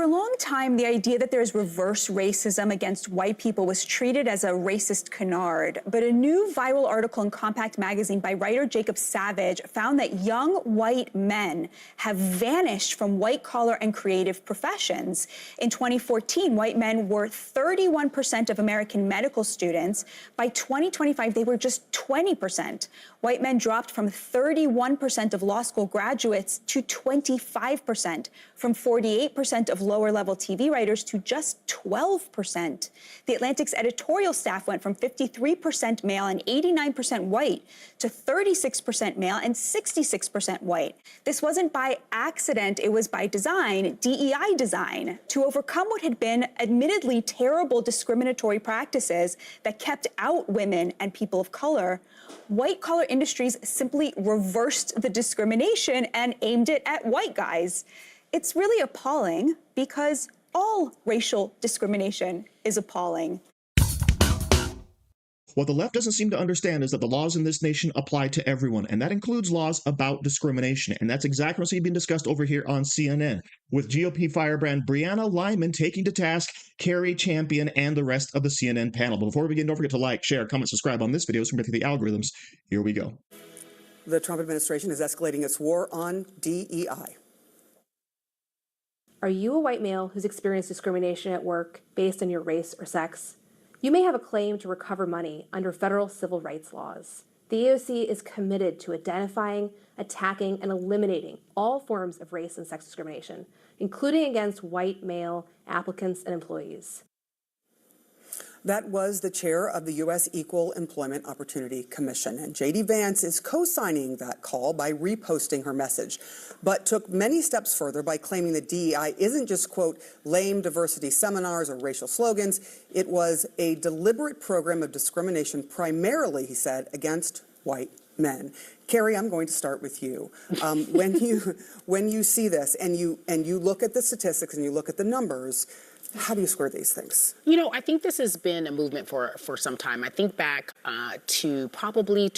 For a long time, the idea that there's reverse racism against white people was treated as a racist canard. But a new viral article in Compact magazine by writer Jacob Savage found that young white men have vanished from white-collar and creative professions. In 2014, white men were 31% of American medical students. By 2025, they were just 20%. White men dropped from 31% of law school graduates to 25%, from 48% of lower-level TV writers to just 12%. The Atlantic's editorial staff went from 53% male and 89% white to 36% male and 66% white. This wasn't by accident, it was by design, DEI design, to overcome what had been admittedly terrible discriminatory practices that kept out women and people of color. White-collar industries simply reversed the discrimination and aimed it at white guys. It's really appalling because all racial discrimination is appalling. What the left doesn't seem to understand is that the laws in this nation apply to everyone, and that includes laws about discrimination. And that's exactly what's being discussed over here on CNN, with GOP Firebrand Brianna Lyman taking to task Cari Champion and the rest of the CNN panel. But before we begin, don't forget to like, share, comment, subscribe on this video so we can get through the algorithms. Here we go. The Trump administration is escalating its war on DEI. Are you a white male who's experienced discrimination at work based on your race or sex? You may have a claim to recover money under federal civil rights laws. The EEOC is committed to identifying, attacking, and eliminating all forms of race and sex discrimination, including against white male applicants and employees. That was the chair of the U.S. Equal Employment Opportunity Commission, and JD Vance is co-signing that call by reposting her message, but took many steps further by claiming that DEI isn't just, quote, lame diversity seminars or racial slogans. It was a deliberate program of discrimination, primarily, he said, against white men. Cari, I'm going to start with you. When you see this and you look at the statistics and you look at the numbers, how do you square these things? You know, I think this has been a movement for some time. I think back to probably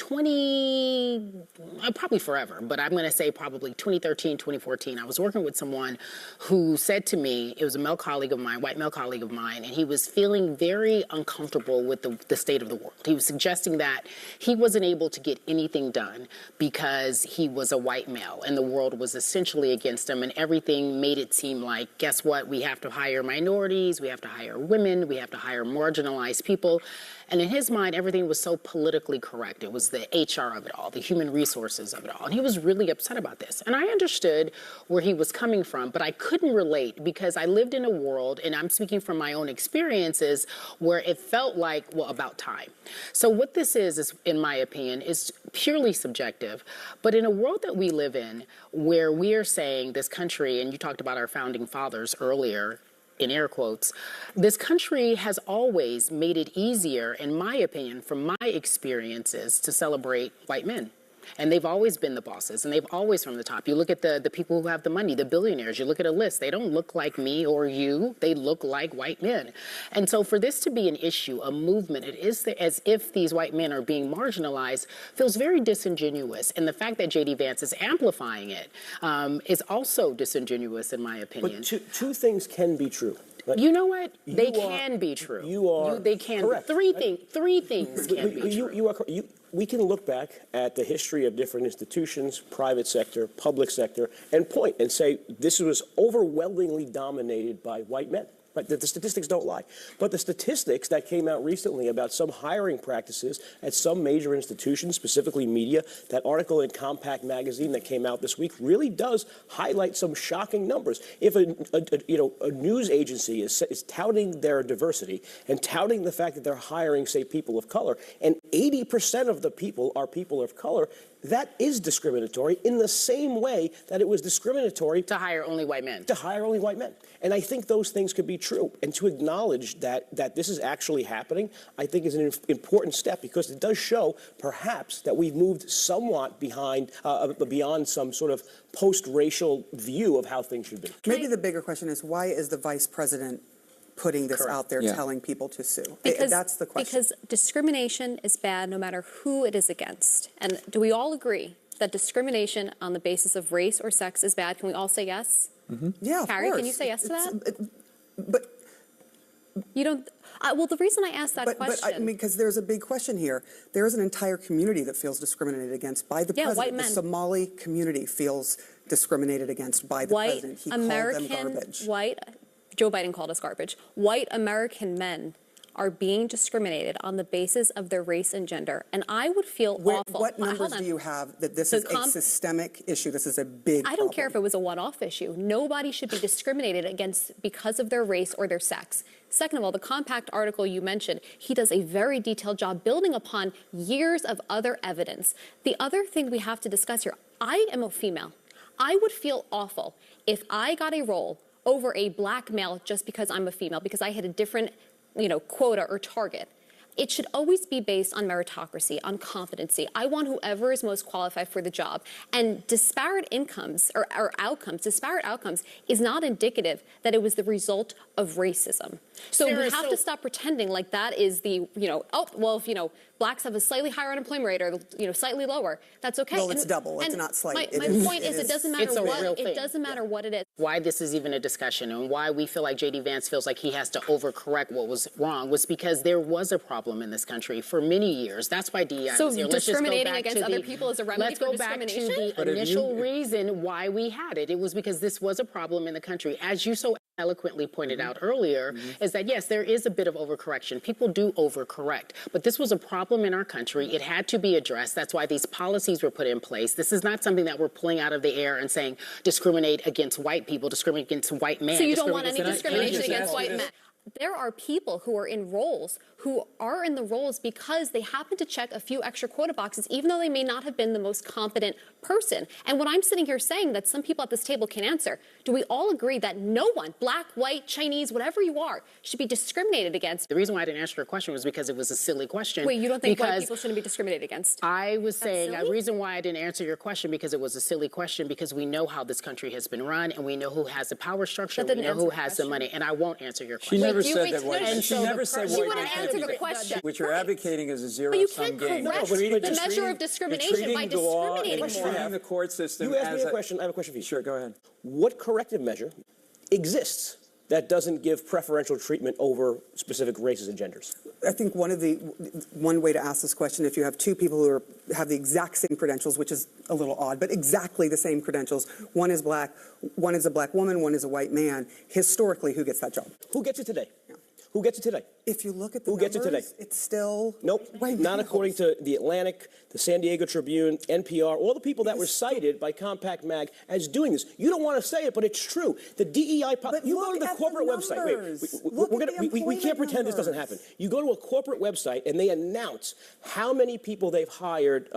probably forever, but I'm going to say probably 2013, 2014. I was working with someone who said to me, it was a male colleague of mine, white male colleague of mine, and he was feeling very uncomfortable with the state of the world. He was suggesting that he wasn't able to get anything done because he was a white male and the world was essentially against him, and everything made it seem like, guess what, we have to hire minorities, we have to hire women, we have to hire marginalized people. And in his mind, everything was so politically correct. It was the HR of it all, the human resources of it all. And he was really upset about this. And I understood where he was coming from, but I couldn't relate because I lived in a world, and I'm speaking from my own experiences, where it felt like, well, about time. So what this is, in my opinion, is purely subjective. But in a world that we live in, where we are saying this country, and you talked about our founding fathers earlier, in air quotes, this country has always made it easier, in my opinion, from my experiences, to celebrate white men. And they've always been the bosses, and they've always from the top. You look at the people who have the money, the billionaires, you look at a list, they don't look like me or you, they look like white men. And so for this to be an issue, a movement, it is as if these white men are being marginalized, feels very disingenuous. And the fact that JD Vance is amplifying it is also disingenuous, in my opinion. But two things can be true. Right? You know what? They can be true. They can. Correct. Three things can be true. We can look back at the history of different institutions, private sector, public sector, and point and say this was overwhelmingly dominated by white men. Right? The statistics don't lie. But the statistics that came out recently about some hiring practices at some major institutions, specifically media, that article in Compact magazine that came out this week really does highlight some shocking numbers. If a news agency is touting their diversity and touting the fact that they're hiring, say, people of color, and 80% of the people are people of color, that is discriminatory in the same way that it was discriminatory to hire only white men. To hire only white men. And I think those things could be true. And to acknowledge that this is actually happening, I think is an important step, because it does show, perhaps, that we've moved somewhat beyond some sort of post-racial view of how things should be. Maybe the bigger question is, why is the vice president putting this out there, telling people to sue? That's the question. Because discrimination is bad no matter who it is against. And do we all agree that discrimination on the basis of race or sex is bad? Can we all say yes? Yeah, of Cari, course. can you say yes to that? But You don't. Well, the reason I asked that question. But I mean, because there's a big question here. There is an entire community that feels discriminated against by the president. white men. The Somali community feels discriminated against by the white president. He American, called them garbage. Joe Biden called us garbage. White American men are being discriminated on the basis of their race and gender. And I would feel awful. What Hold numbers on. do you have that this The is a systemic issue? This is a big I don't care if problem. it was a one-off issue. Nobody should be discriminated against because of their race or their sex. Second of all, the compact article you mentioned, he does a very detailed job building upon years of other evidence. The other thing we have to discuss here, I am a female. I would feel awful if I got a role over a black male just because I'm a female, because I had a different quota or target. It should always be based on meritocracy, on competency. I want whoever is most qualified for the job. And disparate incomes or outcomes, disparate outcomes is not indicative that it was the result of racism. So we have to stop pretending like that is the, if, blacks have a slightly higher unemployment rate or, slightly lower, that's okay. Well, it's double. It's not slight. My point is it doesn't matter what it is. Why this is even a discussion and why we feel like JD Vance feels like he has to overcorrect what was wrong was because there was a problem in this country for many years. That's why DEI so is here. Discriminating against other people is a remedy for discrimination? Let's go back to the initial reason why we had it. It was because this was a problem in the country. As you so eloquently pointed out earlier, is that yes, there is a bit of overcorrection. People do overcorrect. But this was a problem in our country. It had to be addressed. That's why these policies were put in place. This is not something that we're pulling out of the air and saying discriminate against white people, discriminate against white men. So you don't want any discrimination against white men? There are people who are in roles who are in the roles because they happen to check a few extra quota boxes, even though they may not have been the most competent person. And what I'm sitting here saying that some people at this table can answer, do we all agree that no one, black, white, Chinese, whatever you are, should be discriminated against? The reason why I didn't answer your question was because it was a silly question. Wait, you don't think white people shouldn't be discriminated against? I was saying the reason why I didn't answer your question because it was a silly question because we know how this country has been run and we know who has the power structure, we know who has the money, and I won't answer your question. She never said that white men. She never said white men can't be the question. What you're advocating is a But you zero-sum can't game. correct the measure of discrimination by discriminating more. Treating the court system You asked as me a question. I have a question for you. Sure, go ahead. What corrective measure exists that doesn't give preferential treatment over specific races and genders? I think one way to ask this question, if you have two people who have the exact same credentials, which is a little odd, but exactly the same credentials, one is black, one is a black woman, one is a white man, historically, who gets that job? Who gets it today? Who gets it today? If you look at the Who gets it today? it's still... Nope, white not males. according to The Atlantic, the San Diego Tribune, NPR, all the people that were cited by Compact Mag as doing this. You don't want to say it, but it's true. The DEI... You go to the corporate website. We can't pretend this doesn't happen. You go to a corporate website and they announce how many people they've hired,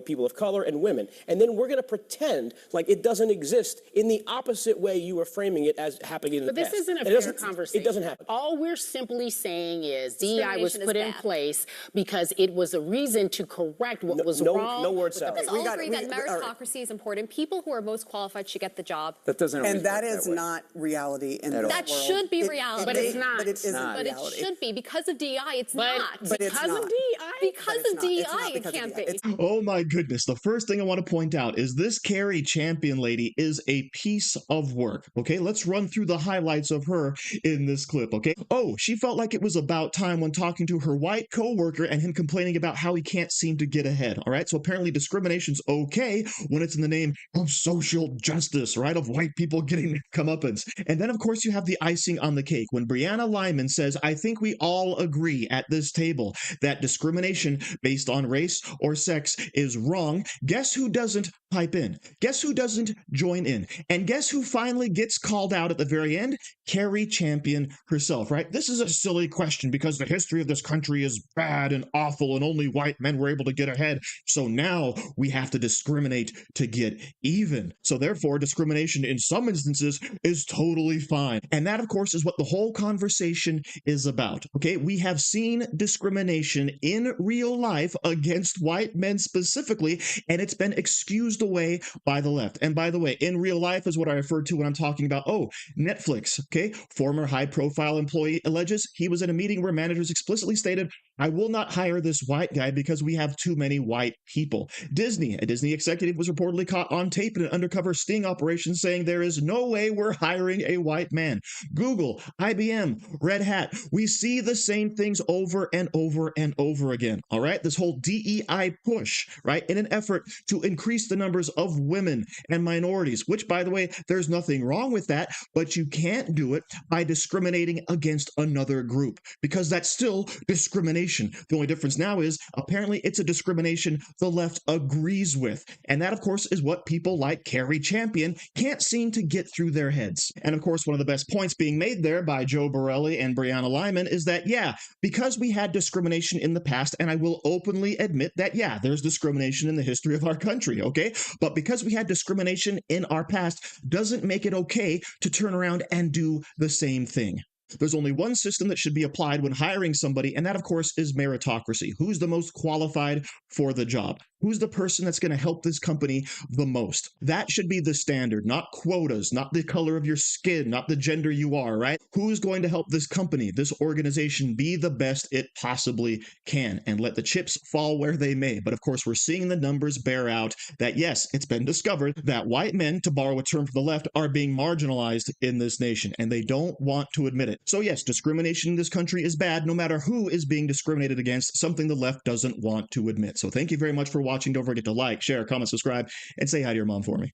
people of color and women. And then we're going to pretend like it doesn't exist in the opposite way you were framing it as happening in the past. But this isn't a fair conversation. It doesn't happen. All we're simply saying is DEI was put in place because it was a reason to correct what was wrong. No word salad. Let's all agree that meritocracy is important. People who are most qualified should get the job. That doesn't always And that work is way. not reality in the world. That should be reality. But it's not. But it isn't But it reality. should be. Because of DEI, it's not. But it's Because not. of DEI? Because of DEI, it can't be. Oh my goodness. The first thing I want to point out is this Cari Champion lady is a piece of work. Okay, let's run through the highlights of her in this clip. Okay. Oh, she felt like it was about time when talking to her white coworker and him complaining about how he can't seem to get ahead. All right. So apparently discrimination's okay when it's in the name of social justice, right? Of white people getting comeuppance. And then, of course, you have the icing on the cake when Brianna Lyman says, I think we all agree at this table that discrimination based on race or sex is wrong. Guess who doesn't pipe in? Guess who doesn't join in? And guess who finally gets called out at the very end? Cari Champion herself, right? This is a silly question because the history of this country is bad and awful and only white men were able to get ahead. So now we have to discriminate to get even. So therefore, discrimination in some instances is totally fine. And that, of course, is what the whole conversation is about. Okay, we have seen discrimination in real life against white men specifically, and it's been excused away by the left. And by the way, in real life is what I refer to when I'm talking about, Netflix, okay? Former high-profile employee alleges he was at a meeting where managers explicitly stated, I will not hire this white guy because we have too many white people. Disney, a Disney executive was reportedly caught on tape in an undercover sting operation saying there is no way we're hiring a white man. Google, IBM, Red Hat, we see the same things over and over and over again, all right? This whole DEI push, right, in an effort to increase the numbers of women and minorities, which, by the way, there's nothing wrong with that, but you can't do it by discriminating against another group, because that's still discrimination. The only difference now is apparently it's a discrimination the left agrees with. And that, of course, is what people like Cari Champion can't seem to get through their heads. And of course, one of the best points being made there by Joe Borelli and Brianna Lyman is that, yeah, because we had discrimination in the past, and I will openly admit that, yeah, there's discrimination in the history of our country, okay? But because we had discrimination in our past doesn't make it okay to turn around and do the same thing. There's only one system that should be applied when hiring somebody, and that, of course, is meritocracy. Who's the most qualified for the job? Who's the person that's going to help this company the most? That should be the standard, not quotas, not the color of your skin, not the gender you are, right? Who's going to help this company, this organization, be the best it possibly can, and let the chips fall where they may. But of course, we're seeing the numbers bear out that, yes, it's been discovered that white men, to borrow a term from the left, are being marginalized in this nation, and they don't want to admit it. So yes, discrimination in this country is bad, no matter who is being discriminated against, something the left doesn't want to admit. So thank you very much for watching. Don't forget to like, share, comment, subscribe, and say hi to your mom for me.